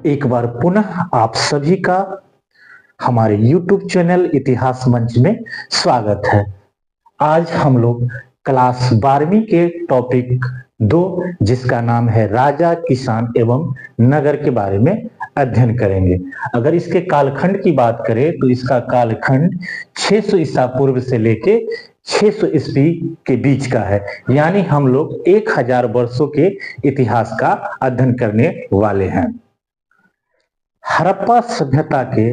एक बार पुनः आप सभी का हमारे YouTube चैनल इतिहास मंच में स्वागत है। आज हम लोग क्लास 12वीं के टॉपिक 2 जिसका नाम है राजा, किसान एवं नगर के बारे में अध्ययन करेंगे। अगर इसके कालखंड की बात करें तो इसका कालखंड 600 ईसा पूर्व से लेके 600 ईस्वी के बीच का है, यानी हम लोग 1000 वर्षों के इतिहास का अध्ययन करने वाले हैं। हड़प्पा सभ्यता के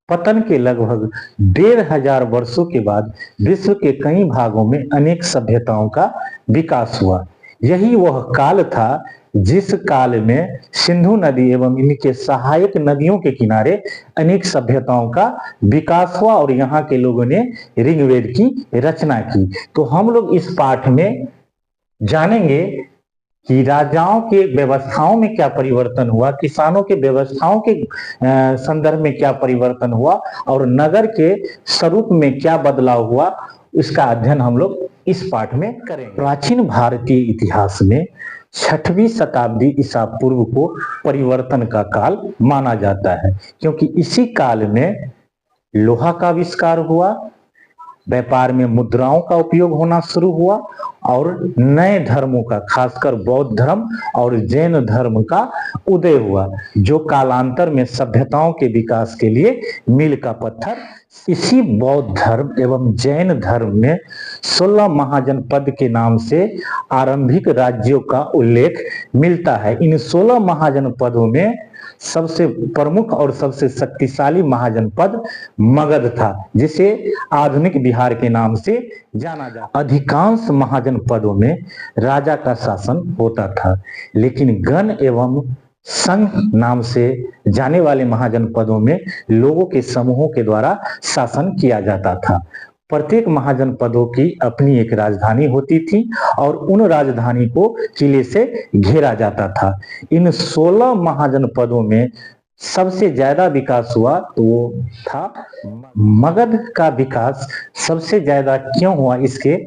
पतन के लगभग 1500 वर्षों के बाद विश्व के कई भागों में अनेक सभ्यताओं का विकास हुआ। यही वह काल था जिस काल में सिंधु नदी एवं इनके सहायक नदियों के किनारे अनेक सभ्यताओं का विकास हुआ और यहाँ के लोगों ने ऋग्वेद की रचना की। तो हम लोग इस पाठ में जानेंगे कि राजाओं के व्यवस्थाओं में क्या परिवर्तन हुआ, किसानों के व्यवस्थाओं के संदर्भ में क्या परिवर्तन हुआ और नगर के स्वरूप में क्या बदलाव हुआ, इसका अध्ययन हम लोग इस पाठ में करेंगे। प्राचीन भारतीय इतिहास में 6वीं शताब्दी ईसा पूर्व को परिवर्तन का काल माना जाता है, क्योंकि इसी काल में लोहा का आविष्कार हुआ, व्यापार में मुद्राओं का उपयोग होना शुरू हुआ और नए धर्मों का, खासकर बौद्ध धर्म और जैन धर्म का उदय हुआ, जो कालांतर में सभ्यताओं के विकास के लिए मील का पत्थर। इसी बौद्ध धर्म एवं जैन धर्म में 16 महाजनपद के नाम से आरंभिक राज्यों का उल्लेख मिलता है। इन 16 महाजनपदों में सबसे प्रमुख और सबसे शक्तिशाली महाजनपद मगध था, जिसे आधुनिक बिहार के नाम से जाना जाता। अधिकांश महाजनपदों में राजा का शासन होता था, लेकिन गण एवं संघ नाम से जाने वाले महाजनपदों में लोगों के समूहों के द्वारा शासन किया जाता था। प्रत्येक महाजनपदों की अपनी एक राजधानी होती थी और उन राजधानी को किले से घेरा जाता था। इन 16 महाजनपदों में सबसे ज्यादा विकास हुआ तो वो था मगध का विकास सबसे ज्यादा क्यों हुआ, इसके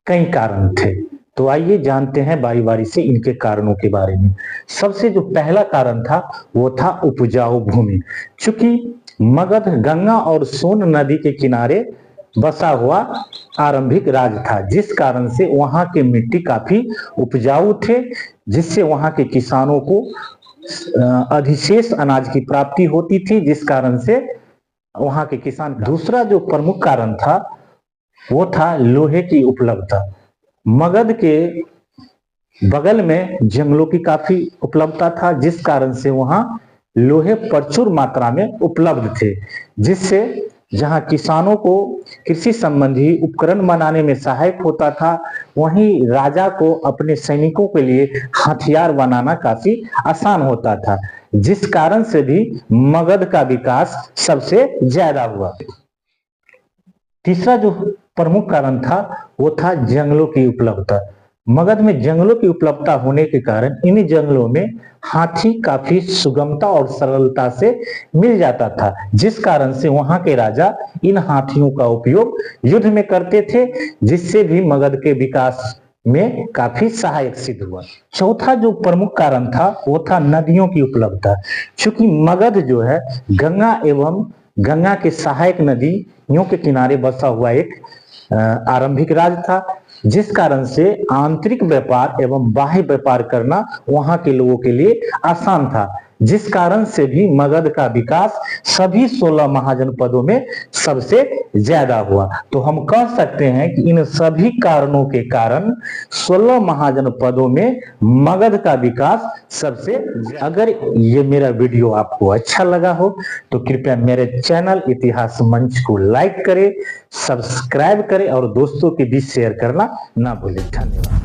कई कारण थे। तो आइए जानते हैं बारी बारी से इनके कारणों के बारे में। सबसे जो पहला कारण था वो था उपजाऊ भूमि। चूंकि मगध गंगा और सोन नदी के किनारे बसा हुआ आरंभिक राज्य था, जिस कारण से वहां के मिट्टी काफी उपजाऊ थे, जिससे वहां के किसानों को अधिशेष अनाज की प्राप्ति होती थी, जिस कारण से वहां के किसान। दूसरा जो प्रमुख कारण था वो था लोहे की उपलब्धता। मगध के बगल में जंगलों की काफी उपलब्धता था, जिस कारण से वहां लोहे प्रचुर मात्रा में उपलब्ध थे, जिससे जहां किसानों को कृषि संबंधी उपकरण बनाने में सहायक होता था, वहीं राजा को अपने सैनिकों के लिए हथियार बनाना काफी आसान होता था, जिस कारण से भी मगध का विकास सबसे ज्यादा हुआ। तीसरा जो प्रमुख कारण था वो था जंगलों की उपलब्धता। मगध में जंगलों की उपलब्धता होने के कारण इन जंगलों में हाथी काफी सुगमता और सरलता से मिल जाता था, जिस कारण से वहां के राजा इन हाथियों का उपयोग युद्ध में करते थे, जिससे भी मगध के विकास में काफी सहायक सिद्ध हुआ। चौथा जो प्रमुख कारण था वो था नदियों की उपलब्धता। चूंकि मगध जो है गंगा एवं गंगा के सहायक नदियों के किनारे बसा हुआ एक आरंभिक राज्य था, जिस कारण से आंतरिक व्यापार एवं बाह्य व्यापार करना वहां के लोगों के लिए आसान था, जिस कारण से भी मगध का विकास सभी 16 महाजनपदों में सबसे ज्यादा हुआ। तो हम कह सकते हैं कि इन सभी कारणों के कारण 16 महाजनपदों में मगध का विकास सबसे। अगर ये मेरा वीडियो आपको अच्छा लगा हो तो कृपया मेरे चैनल इतिहास मंच को लाइक करें, सब्सक्राइब करें और दोस्तों के बीच शेयर करना ना भूलें। धन्यवाद।